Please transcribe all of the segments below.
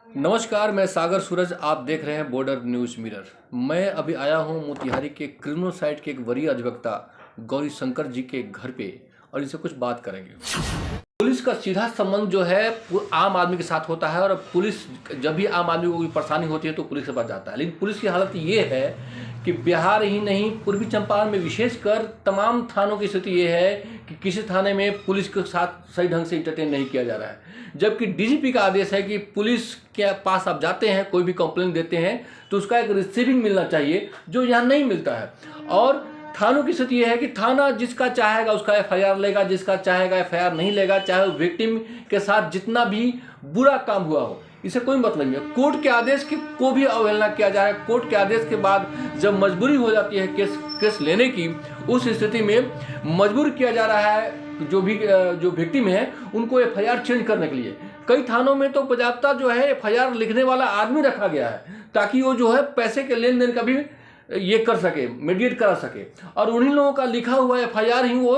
नमस्कार, मैं सागर सूरज। आप देख रहे हैं बॉर्डर न्यूज़ मिरर। मैं अभी आया हूं मोतिहारी के क्रिमिनल साइड के एक वरीय अधिवक्ता गौरी शंकर जी के घर पे और इनसे कुछ बात करेंगे। पुलिस का सीधा संबंध जो है आम आदमी के साथ होता है और पुलिस जब भी आम आदमी को कोई परेशानी होती है तो पुलिस के पास जाता है। लेकिन पुलिस की हालत ये है कि बिहार ही नहीं, पूर्वी चंपारण में विशेषकर तमाम थानों की स्थिति ये है कि किसी थाने में पुलिस के साथ सही ढंग से इंटरटेन नहीं किया जा रहा है। जबकि डीजीपी का आदेश है कि पुलिस के पास आप जाते हैं, कोई भी कंप्लेंट देते हैं तो उसका एक रिसीविंग मिलना चाहिए, जो यहाँ नहीं मिलता है। और थानों की स्थिति यह है कि थाना जिसका चाहेगा उसका एफआईआर लेगा, जिसका चाहेगा एफआईआर नहीं लेगा, चाहे वो विक्टिम के साथ जितना भी बुरा काम हुआ हो, इसे कोई मतलब नहीं है। कोर्ट के आदेश की को भी अवहेलना किया जा रहा है। कोर्ट के आदेश के बाद जब मजबूरी हो जाती है केस लेने की, उस स्थिति में मजबूर किया जा रहा है जो विक्टिम है उनको एफआईआर चेंज करने के लिए। कई थानों में तो बाजाप्ता जो है एफआईआर लिखने वाला आदमी रखा गया है ताकि वो जो है पैसे के लेन देन का भी ये कर सके, मीडिएट करा सके, और उन्हीं लोगों का लिखा हुआ एफआईआर ही वो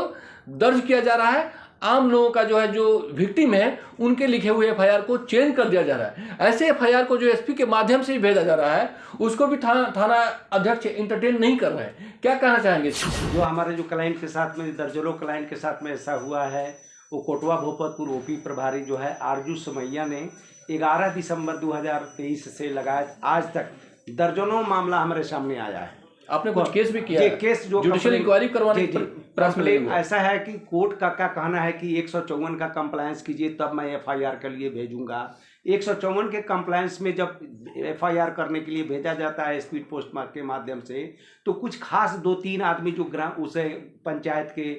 दर्ज किया जा रहा है। आम लोगों का जो है, जो विक्टिम है, उनके लिखे हुए एफआईआर को चेंज कर दिया जा रहा है। ऐसे एफआईआर को जो एसपी के माध्यम से ही भेजा जा रहा है, उसको भी थाना अध्यक्ष इंटरटेन नहीं कर रहे हैं। क्या कहना चाहेंगे? जो हमारे जो क्लाइंट के साथ में, दर्जनों क्लाइंट के साथ में ऐसा हुआ है, वो कोटवा भोपतपुर ओपी प्रभारी जो है आरजू समैया ने 11 दिसंबर 2023 से लगाए आज तक दर्जनों मामला हमारे सामने आया है। आपने कुछ केस भी किया है? केस जो जुडिशियल इंक्वायरी करवाने कंप्लेन ऐसा है कि कोर्ट का क्या कहना है कि 154 का कंप्लायंस कीजिए तब मैं एफआईआर के लिए भेजूंगा। 154 के कंप्लायंस में जब एफआईआर करने के लिए भेजा जाता है स्पीड पोस्ट के माध्यम से, तो कुछ खास 2-3 आदमी जो उसे पंचायत के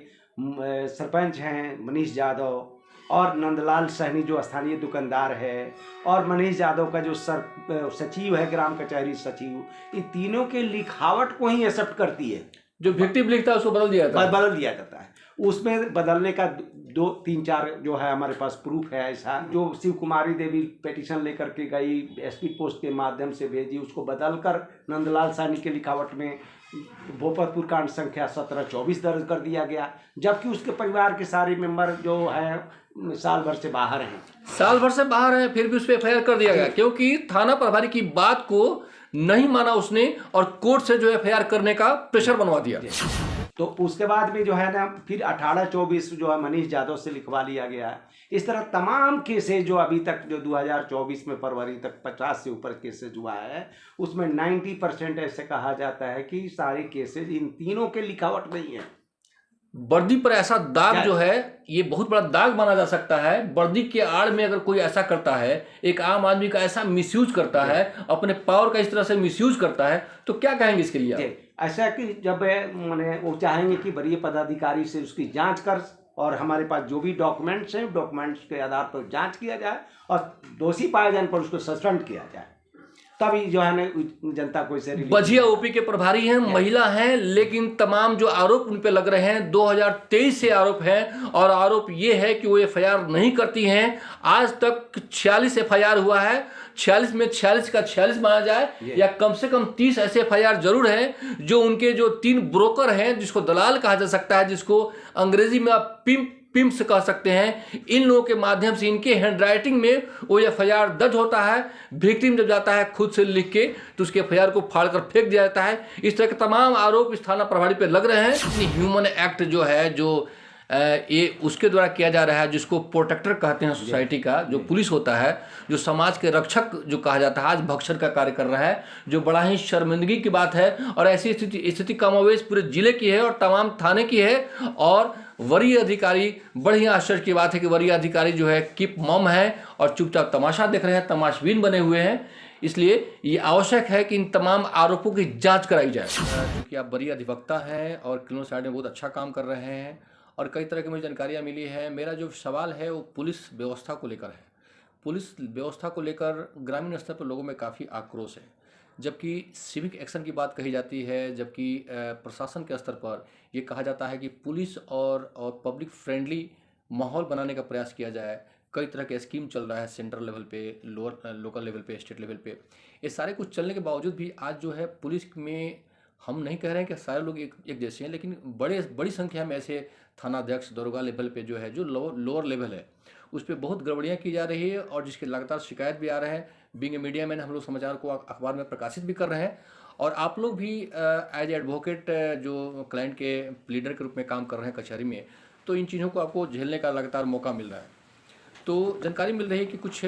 सरपंच हैं, मनीष यादव और नंदलाल सहनी जो स्थानीय दुकानदार है, और मनीष यादव का जो सचिव है, ग्राम कचहरी सचिव, इन तीनों के लिखावट को ही एक्सेप्ट करती है। जो विक्टिम लिखता है उसको बदल दिया जाता है। उसमें बदलने का 2-3-4 जो है हमारे पास प्रूफ है। ऐसा जो शिव कुमारी देवी पिटीशन लेकर के गई, स्पीड पोस्ट के माध्यम से भेजी, उसको बदलकर नंदलाल सहनी के लिखावट में भोपतपुर कांड संख्या 1724 दर्ज कर दिया गया। जबकि उसके परिवार के सारे मेंबर जो है साल भर से बाहर हैं, फिर भी उस पर एफआईआर कर दिया गया क्योंकि थाना प्रभारी की बात को नहीं माना उसने और कोर्ट से जो एफआईआर करने का प्रेशर बनवा दिया। तो उसके बाद में जो है ना, फिर 18-24 जो है मनीष यादव से लिखवा लिया गया है। इस तरह तमाम केसेज जो अभी तक जो 2024 में फरवरी तक 50 से ऊपर केसेज हुआ है, उसमें 90% ऐसे कहा जाता है कि सारे केसेज इन तीनों के लिखावट नहीं है। वर्दी पर ऐसा दाग जो है, ये बहुत बड़ा दाग माना जा सकता है। वर्दी के आड़ में अगर कोई ऐसा करता है, एक आम आदमी का ऐसा मिसयूज करता है, अपने पावर का इस तरह से मिसयूज करता है, तो क्या कहेंगे इसके लिए आप? ऐसा कि जब मैंने वो चाहेंगे कि वरीय पदाधिकारी से उसकी जांच कर, और हमारे पास जो भी डॉक्यूमेंट्स हैं, डॉक्यूमेंट्स के आधार पर जांच किया जाए और दोषी पाए जाने पर उसको सस्पेंड किया जाए। तभी जो है ना जनता को इसे बजिया ओपी के प्रभारी हैं, महिला हैं, लेकिन तमाम जो आरोप उन पे लग रहे हैं 2023 से आरोप हैं, और आरोप ये है कि वो एफआईआर नहीं करती हैं। आज तक 46 एफआईआर हुआ है। 46 में 46 का 46 माना जाए या कम से कम 30 ऐसे एफआईआर जरूर हैं जो उनके जो 3 ब्रोकर हैं, जिसको दलाल कहा जा सकता है, जिसको अंग्रेजी में आप पिम्प्स कह सकते हैं, इन लोगों के माध्यम से, इनके हैंडराइटिंग में वो एफआईआर दर्ज होता है। विक्टिम जब जाता है खुद से लिख के, तो उसके एफआईआर को फाड़ कर फेंक दिया जाता है। इस तरह के तमाम आरोप इस थाना प्रभारी पे लग रहे हैं। ह्यूमन एक्ट जो है, जो ये उसके द्वारा किया जा रहा है, जिसको प्रोटेक्टर कहते हैं सोसाइटी का, जो पुलिस होता है, जो समाज के रक्षक जो कहा जाता है, आज भक्षण का कार्य कर रहा है, जो बड़ा ही शर्मिंदगी की बात है। और ऐसी स्थिति कमोवेश पूरे जिले की है और तमाम थाने की है। और वरीय अधिकारी, बड़ी आश्चर्य की बात है कि वरीय अधिकारी जो है कीप मम है और चुपचाप तमाशा देख रहे हैं, तमाशबीन बने हुए हैं। इसलिए ये आवश्यक है कि इन तमाम आरोपों की जांच कराई जाए। क्योंकि आप वरीय अधिवक्ता हैं और क्रिमिनल साइड में बहुत अच्छा काम कर रहे हैं और कई तरह की मुझे जानकारियाँ मिली है। मेरा जो सवाल है वो पुलिस व्यवस्था को लेकर है। पुलिस व्यवस्था को लेकर ग्रामीण स्तर पर लोगों में काफ़ी आक्रोश है, जबकि सिविक एक्शन की बात कही जाती है, जबकि प्रशासन के स्तर पर यह कहा जाता है कि पुलिस और पब्लिक फ्रेंडली माहौल बनाने का प्रयास किया जाए। कई तरह के स्कीम चल रहा है सेंट्रल लेवल पे, लोकल लेवल पे, स्टेट लेवल पे। ये सारे कुछ चलने के बावजूद भी आज जो है पुलिस में, हम नहीं कह रहे हैं कि सारे लोग एक जैसे हैं, लेकिन बड़ी संख्या में ऐसे थानाध्यक्ष, दरोगा लेवल पे जो है, जो लोअर लेवल है, उस पर बहुत गड़बड़ियाँ की जा रही है और जिसके लगातार शिकायत भी आ रहे हैं। बीइंग ए मीडिया मैन हम लोग समाचार को अखबार में प्रकाशित भी कर रहे हैं और आप लोग भी एज एडवोकेट जो क्लाइंट के प्लीडर के रूप में काम कर रहे हैं कचहरी में, तो इन चीज़ों को आपको झेलने का लगातार मौका मिल रहा है। तो जानकारी मिल रही है कि कुछ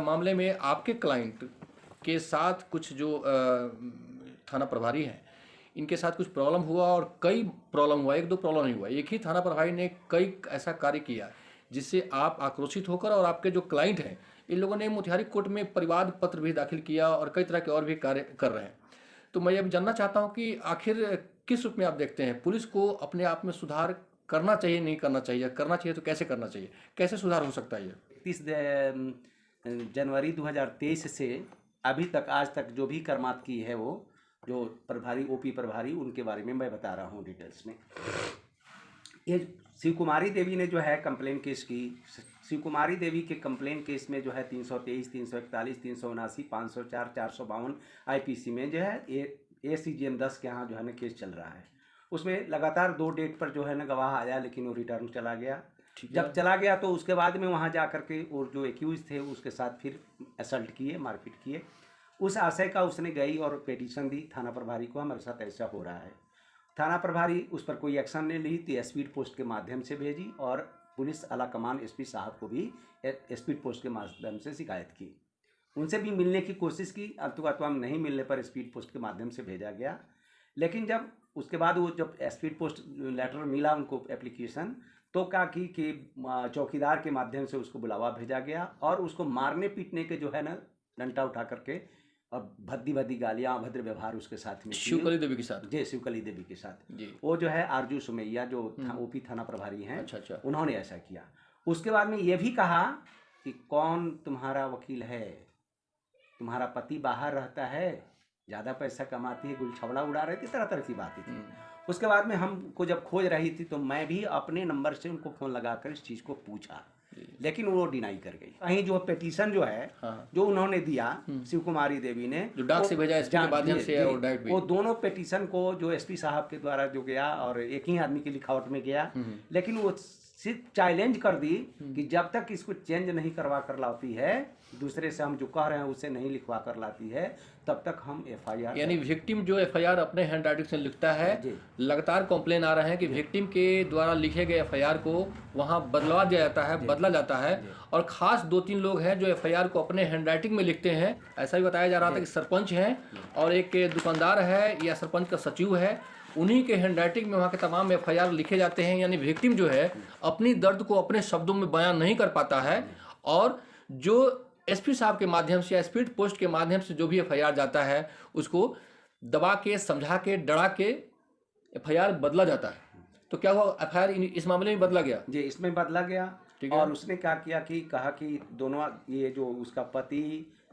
मामले में आपके क्लाइंट के साथ कुछ जो थाना प्रभारी हैं इनके साथ कुछ प्रॉब्लम हुआ और कई प्रॉब्लम हुआ, एक दो प्रॉब्लम नहीं हुआ, एक ही थाना प्रभारी ने कई ऐसा कार्य किया जिससे आप आक्रोशित होकर और आपके जो क्लाइंट हैं इन लोगों ने मोतिहारी कोर्ट में परिवाद पत्र भी दाखिल किया और कई तरह के और भी कार्य कर रहे हैं। तो मैं अब जानना चाहता हूं कि आखिर किस रूप में आप देखते हैं पुलिस को अपने आप में सुधार करना चाहिए, नहीं करना चाहिए, करना चाहिए तो कैसे करना चाहिए, कैसे सुधार हो सकता है? ये 31 जनवरी 2023 से अभी तक आज तक जो भी कर्मात की है वो जो प्रभारी ओपी प्रभारी उनके बारे में मैं बता रहा हूँ डिटेल्स में। ये शिव कुमारी देवी ने जो है कंप्लेन केस की। शिव कुमारी देवी के कंप्लेन केस में जो है 323, 341, 379, 504, 452 आईपीसी में जो है ACGM 10 के यहाँ जो है ना केस चल रहा है। उसमें लगातार 2 डेट पर जो है ना गवाह आया लेकिन वो रिटर्न चला गया। जब चला गया तो उसके बाद में वहाँ जा करके और जो एक्यूज थे उसके साथ फिर असल्ट किए, मारपीट किए। उस आशय का उसने गई और पिटीशन दी थाना प्रभारी को, हमारे साथ ऐसा हो रहा है। थाना प्रभारी उस पर कोई एक्शन नहीं ली तो स्पीड पोस्ट के माध्यम से भेजी और पुलिस आला कमान SP साहब को भी स्पीड पोस्ट के माध्यम से शिकायत की। उनसे भी मिलने की कोशिश की, अतुम नहीं मिलने पर स्पीड पोस्ट के माध्यम से भेजा गया। लेकिन जब उसके बाद वो जब स्पीड पोस्ट लेटर मिला उनको एप्लीकेशन, तो क्या की कि चौकीदार के माध्यम से उसको बुलावा भेजा गया और उसको मारने पीटने के जो है ना डंडा उठा करके और भद्दी गालियाँ, अभद्र व्यवहार उसके साथ में शिवकली देवी के साथ जी, शिवकली देवी के साथ जी। वो जो है आरजू सुमैया जो OP थाना प्रभारी हैं, अच्छा। उन्होंने ऐसा किया। उसके बाद में ये भी कहा कि कौन तुम्हारा वकील है, तुम्हारा पति बाहर रहता है, ज़्यादा पैसा कमाती है, गुलछवड़ा उड़ा रहे थे, तरह तरह की बातें थी। उसके बाद में हमको जब खोज रही थी तो मैं भी अपने नंबर से उनको फ़ोन लगाकर इस चीज़ को पूछा, लेकिन वो डिनाई कर गई। कहीं जो पिटीशन जो है जो उन्होंने दिया शिव कुमारी देवी ने, जो डाक से भेजा SP के माध्यम से और डायरेक्ट भी, वो दोनों पिटीशन को जो SP साहब के द्वारा जो गया और एक ही आदमी की लिखावट में गया, लेकिन वो सिर्फ चैलेंज कर दी कि जब तक इसको चेंज नहीं करवा कर लाती है, दूसरे से हम जो कह रहे हैं उसे नहीं लिखवा कर लाती है, तब तक हम FIR, यानी विक्टिम जो FIR अपने हैंड राइटिंग से लिखता है, लगातार कंप्लेन आ रहे हैं कि विक्टिम के द्वारा लिखे गए FIR को वहां बदलवा दिया जाता है, बदला जाता है और खास 2-3 लोग हैं जो FIR को अपने हैंड राइटिंग में लिखते हैं। ऐसा भी बताया जा रहा था कि सरपंच हैं और एक दुकानदार है या सरपंच का सचिव है, उन्हीं के हैंड राइटिंग में वहाँ के तमाम FIR लिखे जाते हैं। यानी विक्टिम जो है अपनी दर्द को अपने शब्दों में बयान नहीं कर पाता है और जो SP साहब के माध्यम से या स्पीड पोस्ट के माध्यम से जो भी FIR जाता है उसको दबा के, समझा के, डरा के FIR बदला जाता है। तो क्या हुआ, FIR इस मामले में बदला गया जी, इसमें बदला गया। और उसने क्या किया कि कहा कि दोनों ये जो उसका पति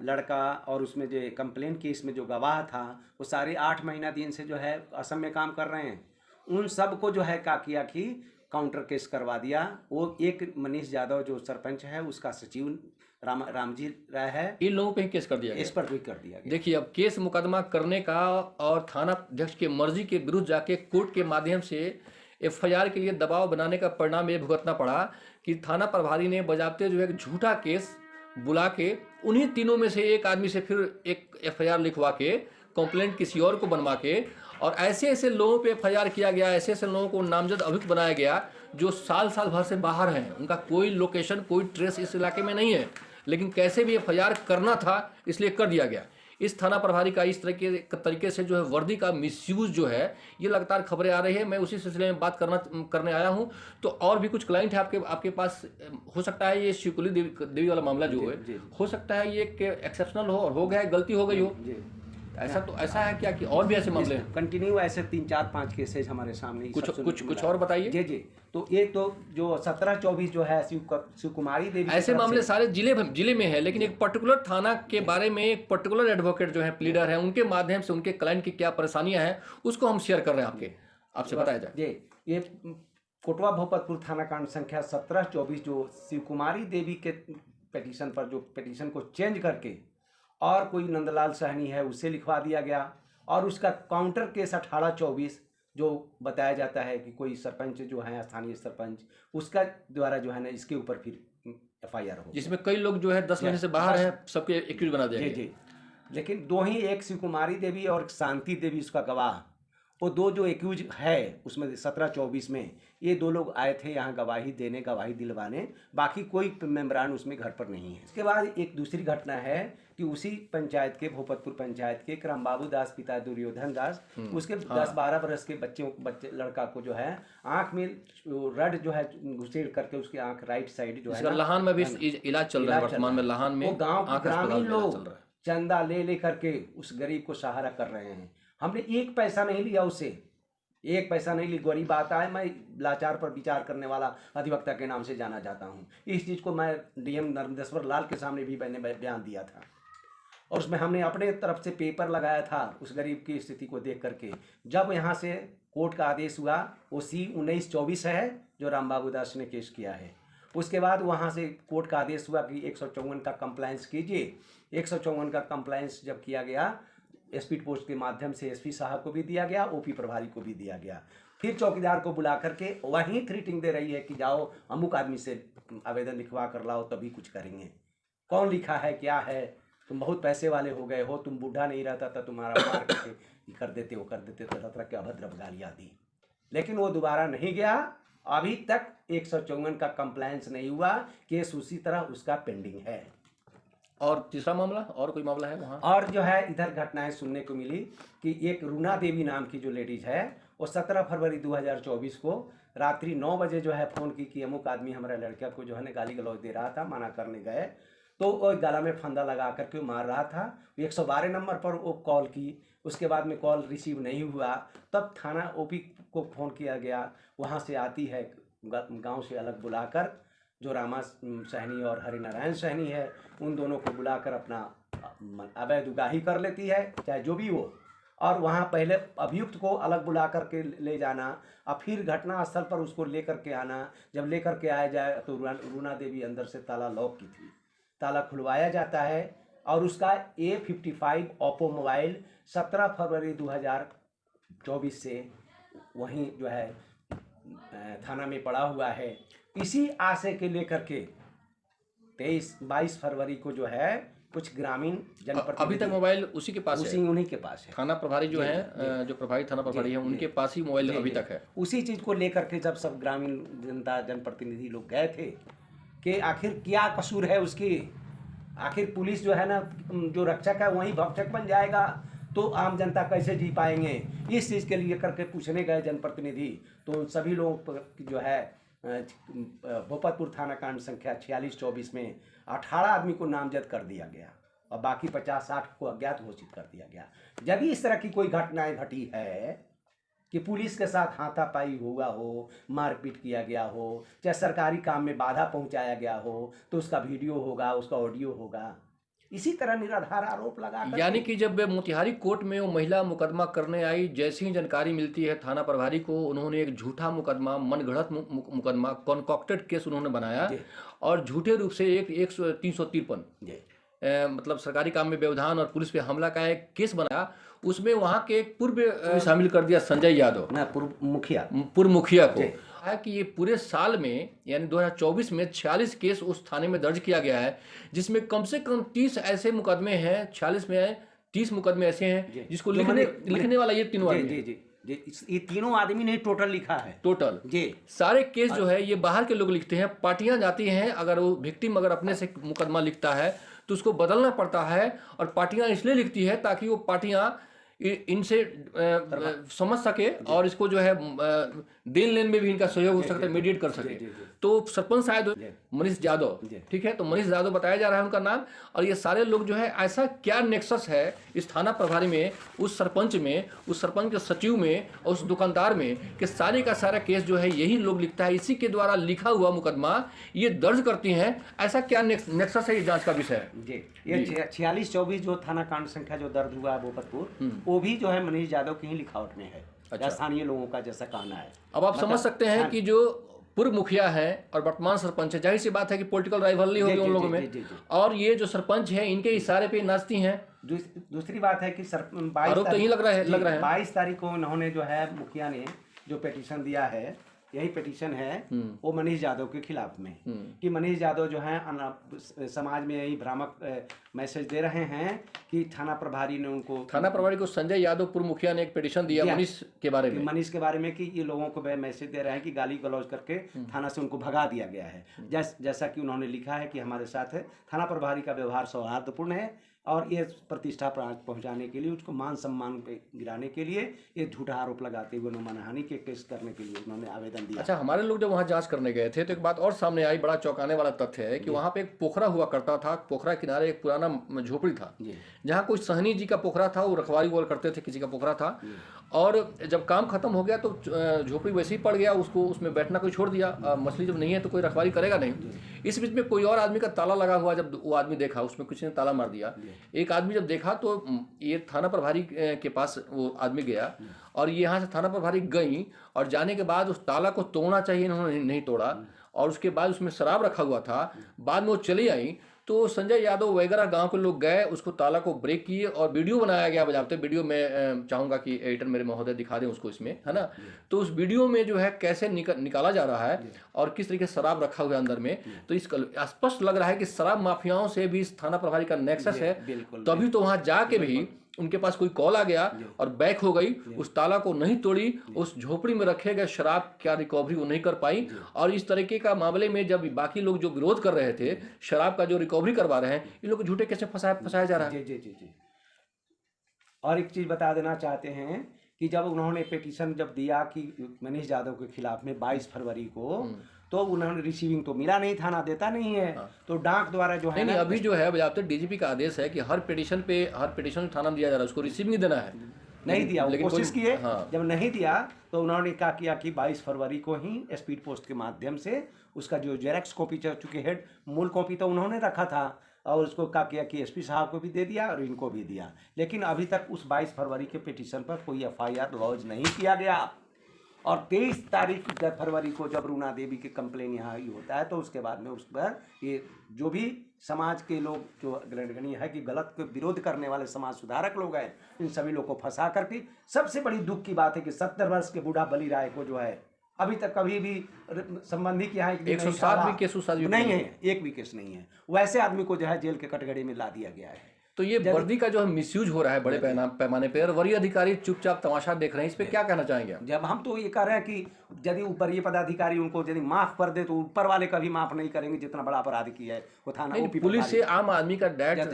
लड़का और उसमें जो कंप्लेन केस में जो गवाह था वो सारे 8 महीना दिन से जो है असम में काम कर रहे हैं। उन सब को जो है क्या किया कि काउंटर केस करवा दिया। वो एक मनीष यादव जो सरपंच है उसका सचिव रामजी राय है, इन लोगों पे ही केस कर दिया गया, इस पर भी कर दिया गया। देखिए अब केस मुकदमा करने का और थाना अध्यक्ष के मर्जी के विरुद्ध जाके कोर्ट के माध्यम से FIR के लिए दबाव बनाने का परिणाम ये भुगतना पड़ा कि थाना प्रभारी ने बजाबते जो है झूठा केस बुला के उन्हीं तीनों में से एक आदमी से फिर एक FIR लिखवा के कंप्लेंट किसी और को बनवा के और ऐसे ऐसे लोगों पे FIR किया गया, ऐसे ऐसे लोगों को नामजद अभियुक्त बनाया गया जो साल भर से बाहर हैं, उनका कोई लोकेशन, कोई ट्रेस इस इलाके में नहीं है, लेकिन कैसे भी FIR करना था इसलिए कर दिया गया। इस थाना प्रभारी का इस तरीके से जो है वर्दी का मिसयूज जो है ये लगातार खबरें आ रही है। मैं उसी सिलसिले में बात करने आया हूँ। तो और भी कुछ क्लाइंट है आपके पास, हो सकता है ये शिवकुली देवी वाला मामला जो है हो सकता है ये एक्सेप्शनल हो और हो गया, गलती हो गई हो, ऐसा है क्या कि और भी ऐसे मामले हैं? कंटिन्यू ऐसे 3-4-5 केसेज हमारे सामने कुछ और बताइए। जी। तो एक तो जो 17-24 जो है शिव कुमारी देवी, ऐसे मामले सारे जिले में है, लेकिन एक पर्टिकुलर थाना के बारे में एक पर्टिकुलर एडवोकेट जो है प्लीडर है उनके माध्यम से उनके क्लाइंट की क्या परेशानियां हैं उसको हम शेयर कर रहे हैं आपसे बताया जाए। जी, ये कोटवा भोपतपुर थाना कांड संख्या 17-24 जो शिव कुमारी देवी के पिटीशन पर जो पिटीशन को चेंज करके और कोई नंदलाल सहनी है उसे लिखवा दिया गया और उसका काउंटर केस 18-24 जो बताया जाता है कि कोई सरपंच जो है स्थानीय सरपंच उसका द्वारा जो है ना इसके ऊपर फिर FIR हो। जिसमें कई लोग जो है 10 महीने से बाहर हैं, सबके एक्यूज बना दिया जी गया। जी। लेकिन दो ही, एक शिव कुमारी देवी और शांति देवी उसका गवाह, वो दो जो एक्यूज है उसमें 17-24 में, ये दो लोग आए थे यहाँ गवाही देने, गवाही दिलवाने, बाकी कोई मेम्बरान उसमें घर पर नहीं है। इसके बाद एक दूसरी घटना है कि उसी पंचायत के, भोपतपुर पंचायत के रामबाबू दास पिता दुर्योधन दास, उसके 10-12 बरस के बच्चे लड़का को जो है आँख में रड जो है घुसेड़ करके उसकी आँख राइट साइड जो है ना, लाहौर में भी इलाज चल रहा है वर्तमान में। लाहौर में वो गांव के आँख अस्पताल ग्रामीण में इलाज लोग चल रहा है। चंदा ले ले करके उस गरीब को सहारा कर रहे हैं। हमने एक पैसा नहीं लिया उससे, एक पैसा नहीं ली। गरीब आता है, मैं लाचार पर विचार करने वाला अधिवक्ता के नाम से जाना जाता हूँ। इस चीज़ को मैं DM नर्मदेश्वर लाल के सामने भी मैंने बयान दिया था, और उसमें हमने अपने तरफ से पेपर लगाया था उस गरीब की स्थिति को देख करके। जब यहाँ से कोर्ट का आदेश हुआ, वो C-1924 है जो रामबाबू दास ने केस किया है, उसके बाद वहाँ से कोर्ट का आदेश हुआ कि 154 का कंप्लायंस कीजिए। 154 का कंप्लायंस जब किया गया, स्पीड पोस्ट के माध्यम से SP साहब को भी दिया गया, OP प्रभारी को भी दिया गया। फिर चौकीदार को बुला करके वहीं थ्रीटिंग दे रही है कि जाओ अमुक आदमी से आवेदन लिखवा कर लाओ तभी कुछ करेंगे। कौन लिखा है, क्या है, तुम बहुत पैसे वाले हो गए हो, तुम बूढ़ा नहीं रहता था, तुम्हारा मार करके कर देते हो, कर देते, तरह के अभद्र गालियाँ दी। लेकिन वो दोबारा नहीं गया। अभी तक 154 का कंप्लायंस नहीं हुआ, केस उसी तरह उसका पेंडिंग है। और तीसरा मामला, और कोई मामला है वहाँ? और जो है इधर घटनाएं सुनने को मिली कि एक रूना देवी नाम की जो लेडीज है, वो 17 फरवरी 2024 को रात्रि 9 बजे जो है फ़ोन की कि अमुक आदमी हमारे लड़का को जो है ना गाली गलौज दे रहा था, मना करने गए तो वो गला में फंदा लगा करके मार रहा था। 112 नंबर पर वो कॉल की, उसके बाद में कॉल रिसीव नहीं हुआ, तब थाना OP को फ़ोन किया गया। वहाँ से आती है गांव से अलग बुलाकर, जो रामा सहनी और हरिनारायण सहनी है, उन दोनों को बुलाकर अपना अवैध उगाही कर लेती है, चाहे जो भी हो। और वहाँ पहले अभियुक्त को अलग बुला करके ले जाना, और फिर घटना स्थल पर उसको लेकर के आना। जब लेकर के आया जाए तो रूना देवी अंदर से ताला लॉक की थी, ताला खुलवाया जाता है, और उसका A55 ओप्पो मोबाइल 17 फरवरी 2024 से वहीं जो है थाना में पड़ा हुआ है। इसी आशय के लेकर के 22 फरवरी को जो है कुछ ग्रामीण जनप्रतिनिधि, अभी तक मोबाइल उसी के पास है, उन्हीं के पास है। थाना प्रभारी जो है, जो प्रभारी थाना प्रभारी है, उनके पास ही मोबाइल अभी तक है। उसी चीज़ को लेकर के जब सब ग्रामीण जनता, जनप्रतिनिधि लोग गए थे कि आखिर क्या कसूर है उसकी, आखिर पुलिस जो है ना, जो रक्षक है वही भक्षक बन जाएगा, तो आम जनता कैसे जी पाएंगे। इस चीज़ के लिए करके पूछने गए जनप्रतिनिधि, तो उन सभी लोगों की जो है भोपतपुर थाना कांड संख्या 4624 में 18 आदमी को नामजद कर दिया गया, और बाकी 50-60 को अज्ञात घोषित कर दिया गया। यदि इस तरह की कोई घटनाएं घटी है कि पुलिस के साथ हाथापाई हुआ हो, मारपीट किया गया हो, चाहे सरकारी काम में बाधा पहुंचाया गया हो, तो उसका वीडियो होगा, उसका ऑडियो होगा। इसी तरह निराधार आरोप लगा, यानी कि जब मोतिहारी कोर्ट में वो महिला मुकदमा करने आई, जैसी ही जानकारी मिलती है थाना प्रभारी को, उन्होंने एक झूठा मुकदमा, मनगढ़ंत मुकदमा, कॉन्कॉक्टेड केस उन्होंने बनाया, और झूठे रूप से एक 353 मतलब सरकारी काम में व्यवधान और पुलिस पे हमला का एक केस बनाया। उसमें वहाँ के एक पूर्व शामिल कर दिया, संजय यादव, पूर्व मुखिया को। है कि ये पूरे साल में यानी 2024 में 46 केस उस थाने में दर्ज किया गया है, जिसमें कम से कम 30 ऐसे मुकदमे हैं, 46 में 30 मुकदमे ऐसे हैं जिसको लिखने वाला ये तीनों आदमी, ये तीनों आदमी ने टोटल लिखा है। टोटल जी सारे केस जो है ये बाहर के लोग लिखते हैं, पार्टियां जाती हैं। अगर वो विक्टिम अगर अपने से मुकदमा लिखता है तो उसको बदलना पड़ता है, और पार्टियां इसलिए लिखती है ताकि वो पार्टियां इनसे समझ सके और इसको जो है देन लेन में भी इनका सहयोग हो सकता है, मीडिएट कर सके। तो सरपंच शायद मनीष यादव, ठीक है, तो मनीष यादव बताया जा रहा है उनका नाम। और ये सारे लोग जो है, ऐसा क्या नेक्सस है इस थाना प्रभारी में, उस सरपंच में, उस सरपंच के सचिव में और उस दुकानदार में, कि सारे का सारा केस जो है यही लोग लिखता है, इसी के द्वारा लिखा हुआ मुकदमा ये दर्ज करती हैं। ऐसा क्या नेक्सस है, ये जांच का विषय है जी। ये 4624 जो थाना कांड संख्या जो दर्ज हुआ है भोपतपुर, वो भी जो है मनीष यादव की ही लिखावट में है। अच्छा। स्थानीय लोगों का जैसा कहना है। अब आप समझ सकते हैं कि जो पूर्व मुखिया है और वर्तमान सरपंच है, जाहिर सी बात है कि पॉलिटिकल राइवलरी होगी उन लोगों में, और ये जो सरपंच है इनके इशारे पे नाचती हैं। दूसरी बात है कि आरोप तो यही लग रहा है 22 तारीख को उन्होंने जो है मुखिया ने जो पिटीशन दिया है यही पिटीशन है वो मनीष यादव के खिलाफ में, कि मनीष यादव जो है समाज में यही भ्रामक मैसेज दे रहे हैं कि थाना प्रभारी ने उनको, थाना प्रभारी को संजय यादव पूर्व मुखिया ने एक पिटीशन दिया मनीष के बारे में, मनीष के बारे में कि ये लोगों को मैसेज दे रहे हैं कि गाली गलौज करके थाना से उनको भगा दिया गया है। जैसा कि उन्होंने लिखा है कि हमारे साथ है थाना प्रभारी का व्यवहार सौहार्दपूर्ण है और ये प्रतिष्ठा पहुंचाने के लिए, उसको मान सम्मान पे गिराने के लिए ये झूठा आरोप लगाते हुए मानहानि के केस करने के लिए उन्होंने आवेदन दिया। अच्छा, हमारे लोग जब वहाँ जांच करने गए थे तो एक बात और सामने आई, बड़ा चौंकाने वाला तथ्य है कि वहाँ पे एक पोखरा हुआ करता था, पोखरा किनारे एक पुराना झोपड़ी था, जहाँ कोई सहनी जी का पोखरा था, वो रखवाली वोल करते थे, किसी का पोखरा था, और जब काम खत्म हो गया तो झोपड़ी वैसे ही पड़ गया, उसको उसमें बैठना कोई छोड़ दिया, मछली जब नहीं है तो कोई रखवाली करेगा नहीं। इस बीच में कोई और आदमी का ताला लगा हुआ, जब वो आदमी देखा उसमें किसी ने ताला मार दिया, एक आदमी जब देखा तो ये थाना प्रभारी के पास वो आदमी गया और ये यहाँ से थाना प्रभारी गई और जाने के बाद उस ताला को तोड़ना चाहिए, इन्होंने नहीं तोड़ा और उसके बाद उसमें शराब रखा हुआ था। बाद में वो चली आई तो संजय यादव वगैरह गांव के लोग गए, उसको ताला को ब्रेक किए और वीडियो बनाया गया बजाते। वीडियो में चाहूँगा कि एडिटर मेरे महोदय दिखा दें उसको इसमें, है ना। तो उस वीडियो में जो है कैसे निकाला जा रहा है और किस तरीके से शराब रखा हुआ है अंदर में, तो इसका स्पष्ट लग रहा है कि शराब माफियाओं से भी इस थाना प्रभारी का नेक्सस है। तभी तो वहाँ जाके भी उनके पास कोई कॉल आ गया और बैक हो गई, उस ताला को नहीं तोड़ी, उस झोपड़ी में रखे गए शराब क्या रिकवरी वो नहीं कर पाई। और इस तरीके का मामले में जब बाकी लोग जो विरोध कर रहे थे, शराब का जो रिकवरी करवा रहे हैं, इन लोग झूठे कैसे फंसाया जा रहा है। जी। और एक चीज बता देना चाहते हैं कि जब उन्होंने पिटीशन जब दिया कि मनीष यादव के खिलाफ में 22 फरवरी को, तो उन्होंने रिसीविंग तो मिला नहीं, थाना देता नहीं है, तो डाक द्वारा जो है नहीं, अभी जो है बजाते डीजीपी का आदेश है कि हर पिटीशन थाना दिया जा रहा है, उसको रिसीविंग देना है। नहीं दिया, वो कोशिश किए, जब नहीं दिया तो उन्होंने क्या किया कि 22 फरवरी को ही स्पीड पोस्ट के माध्यम से उसका जो जेरॉक्स कॉपी, चूंकि हेड मूल कॉपी तो उन्होंने रखा था, और उसको क्या किया कि एसपी साहब को भी दे दिया और इनको भी दिया। लेकिन अभी तक उस 22 फरवरी के पिटीशन पर कोई FIR लॉन्च नहीं किया गया। और 23 तारीख फरवरी को जब रूना देवी की कंप्लेन यहाँ ही होता है, तो उसके बाद में उस पर ये जो भी समाज के लोग जो अग्रगण्य है कि गलत के विरोध करने वाले समाज सुधारक लोग हैं, इन सभी लोग को फंसा करके, सबसे बड़ी दुख की बात है कि 70 वर्ष के बूढ़ा बली राय को जो है अभी तक कभी भी संबंधी के यहाँ 107 भी केस नहीं है, एक भी केस नहीं है। वैसे आदमी को जो है जेल के कटघरे में ला दिया गया है। तो ये वर्दी का जो है मिसयूज हो रहा है बड़े पैमाने पे, और वरीय अधिकारी चुपचाप तमाशा देख रहे हैं, इस पे क्या कहना चाहेंगे? जब हम तो ये कह रहे हैं कि यदि ऊपर ये पदाधिकारी उनको यदि माफ कर दे तो ऊपर वाले कभी माफ नहीं करेंगे, जितना बड़ा अपराध किया है वो थाना पुलिस से आम आदमी का डायरेक्ट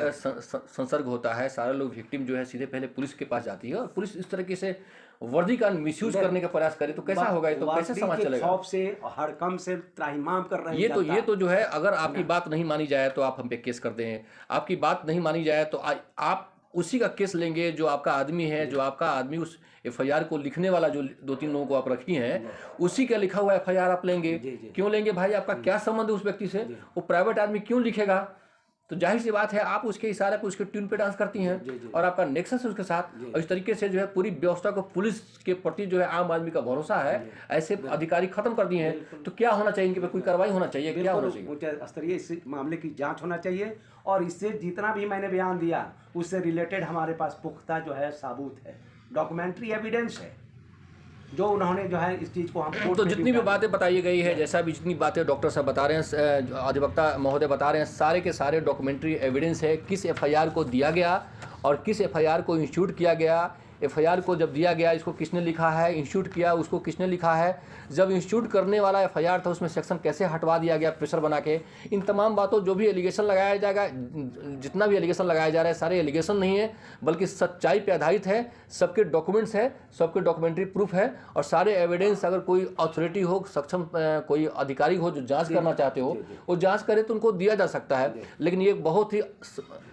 संसर्ग होता है, सारे लोग विक्टिम जो है सीधे पहले पुलिस के पास जाती है, और पुलिस इस तरीके से वर्दी का मिसयूज करने का प्रयास करे तो कैसा होगा? तो कैसे समाज चलेगा? खौफ से हड़कंप से त्राहिमाम कर रहे हैं। ये तो जो है, अगर आपकी बात नहीं मानी जाए तो आप हम पे केस कर दें, आपकी बात नहीं मानी जाए तो आप उसी का केस लेंगे जो आपका आदमी है, जो आपका आदमी उस FIR को लिखने वाला जो 2-3 लोगों को आप रखी हैं, उसी का लिखा हुआ FIR आप लेंगे। क्यों लेंगे भाई? आपका क्या संबंध है उस व्यक्ति से? वो प्राइवेट आदमी क्यों लिखेगा? तो जाहिर सी बात है आप उसके इशारे पे उसके ट्यून पे डांस करती हैं और आपका नेक्सस है उसके साथ, और इस तरीके से जो है पूरी व्यवस्था को, पुलिस के प्रति जो है आम आदमी का भरोसा है, ऐसे अधिकारी खत्म कर दिए हैं। तो क्या होना चाहिए? इनके पे कोई कार्रवाई होना चाहिए, क्या होना चाहिए? उच्च स्तरीय इस मामले की जांच होना चाहिए, और इससे जितना भी मैंने बयान दिया उससे रिलेटेड हमारे पास पुख्ता जो है सबूत है, डॉक्यूमेंट्री एविडेंस है, जो उन्होंने जो है इस चीज़ को हम तो जितनी भी बातें बताई गई है, जैसा भी जितनी बातें डॉक्टर साहब बता रहे हैं, अधिवक्ता महोदय बता रहे हैं, सारे के सारे डॉक्यूमेंट्री एविडेंस है, किस FIR को दिया गया और किस FIR को इंस्टीट्यूट किया गया। FIR को जब दिया गया इसको किसने लिखा है, इंस्टीट्यूट किया उसको किसने लिखा है, जब इंस्टीट्यूट करने वाला FIR था उसमें सेक्शन कैसे हटवा दिया गया प्रेशर बना के। इन तमाम बातों, जो भी एलिगेशन लगाया जाएगा, जितना भी एलिगेशन लगाया जा रहा है, सारे एलिगेशन नहीं है बल्कि सच्चाई पे आधारित है, सबके डॉक्यूमेंट्स है, सबके डॉक्यूमेंट्री प्रूफ है, और सारे एविडेंस अगर कोई अथॉरिटी हो, सक्षम कोई अधिकारी हो जो जांच करना चाहते हो, वो जांच करे तो उनको दिया जा सकता है। लेकिन ये एक बहुत ही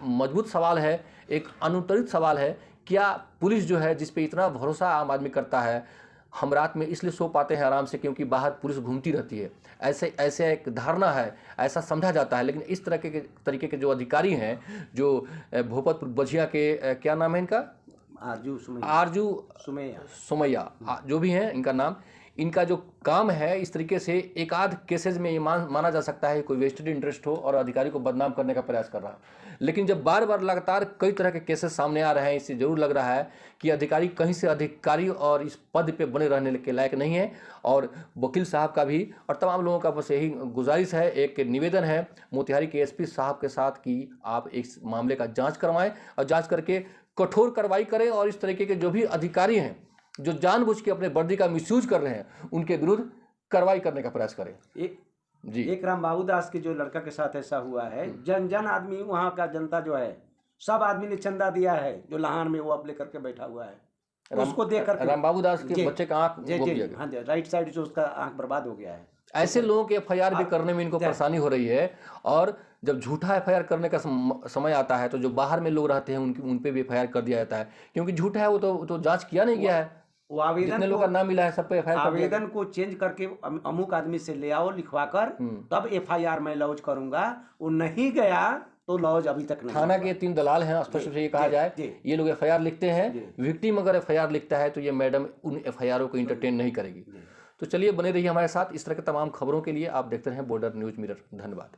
मजबूत सवाल है, एक अनुत्तरित सवाल है, क्या पुलिस जो है जिस पे इतना भरोसा आम आदमी करता है, हम रात में इसलिए सो पाते हैं आराम से क्योंकि बाहर पुलिस घूमती रहती है, ऐसे एक धारणा है, ऐसा समझा जाता है। लेकिन इस तरीके के जो अधिकारी हैं, जो भोपतपुर बझिया के, क्या नाम है इनका, आरजू सुमैया जो भी हैं इनका नाम, इनका जो काम है इस तरीके से एक आध केसेज में ये माना जा सकता है कोई वेस्टेड इंटरेस्ट हो और अधिकारी को बदनाम करने का प्रयास कर रहा है। लेकिन जब बार बार लगातार कई तरह के केसेस सामने आ रहे हैं, इससे जरूर लग रहा है कि अधिकारी कहीं से अधिकारी और इस पद पे बने रहने के लायक नहीं है। और वकील साहब का भी और तमाम लोगों का बस यही गुजारिश है, एक निवेदन है मोतिहारी के एसपी साहब के साथ कि आप इस मामले का जाँच करवाएं और जाँच करके कठोर कार्रवाई करें और इस तरीके के जो भी अधिकारी हैं जो जानबूझ के अपने वर्दी का मिसयूज कर रहे हैं उनके विरुद्ध कार्रवाई करने का प्रयास करें। एक राम बाबू दास के जो लड़का के साथ ऐसा हुआ है, जन जन आदमी वहाँ का जनता जो है सब आदमी ने चंदा दिया है, जो लहान में वो अब लेकर के बैठा हुआ है, उसको देख कर राम बाबू दास के बच्चे का आंख हाँ राइट साइड जो उसका आंख बर्बाद हो गया है। ऐसे लोगों के एफआईआर भी करने में इनको परेशानी हो रही है। और जब झूठा एफआईआर करने का समय आता है तो जो बाहर में लोग रहते हैं उन पे भी एफआईआर कर दिया जाता है, क्योंकि झूठा है वो तो जांच किया नहीं गया है। वो आवेदन जितने लोग का नाम मिला है सब पे एफआईआर आवेदन को चेंज करके अमुक आदमी से ले आओ लिखवा कर तब एफआईआर मैं लॉन्च करूंगा। वो नहीं गया तो लॉन्च अभी तक नहीं। थाना के 3 दलाल हैं, स्पष्ट रूप से ये कहा जाए, ये लोग एफआईआर लिखते हैं। विक्टिम अगर एफआईआर लिखता है तो ये मैडम उन एफआईआरों को इंटरटेन नहीं करेगी। तो चलिए बने रहिए हमारे साथ। इस तरह के तमाम खबरों के लिए आप देखते रहें बॉर्डर न्यूज मिरर। धन्यवाद।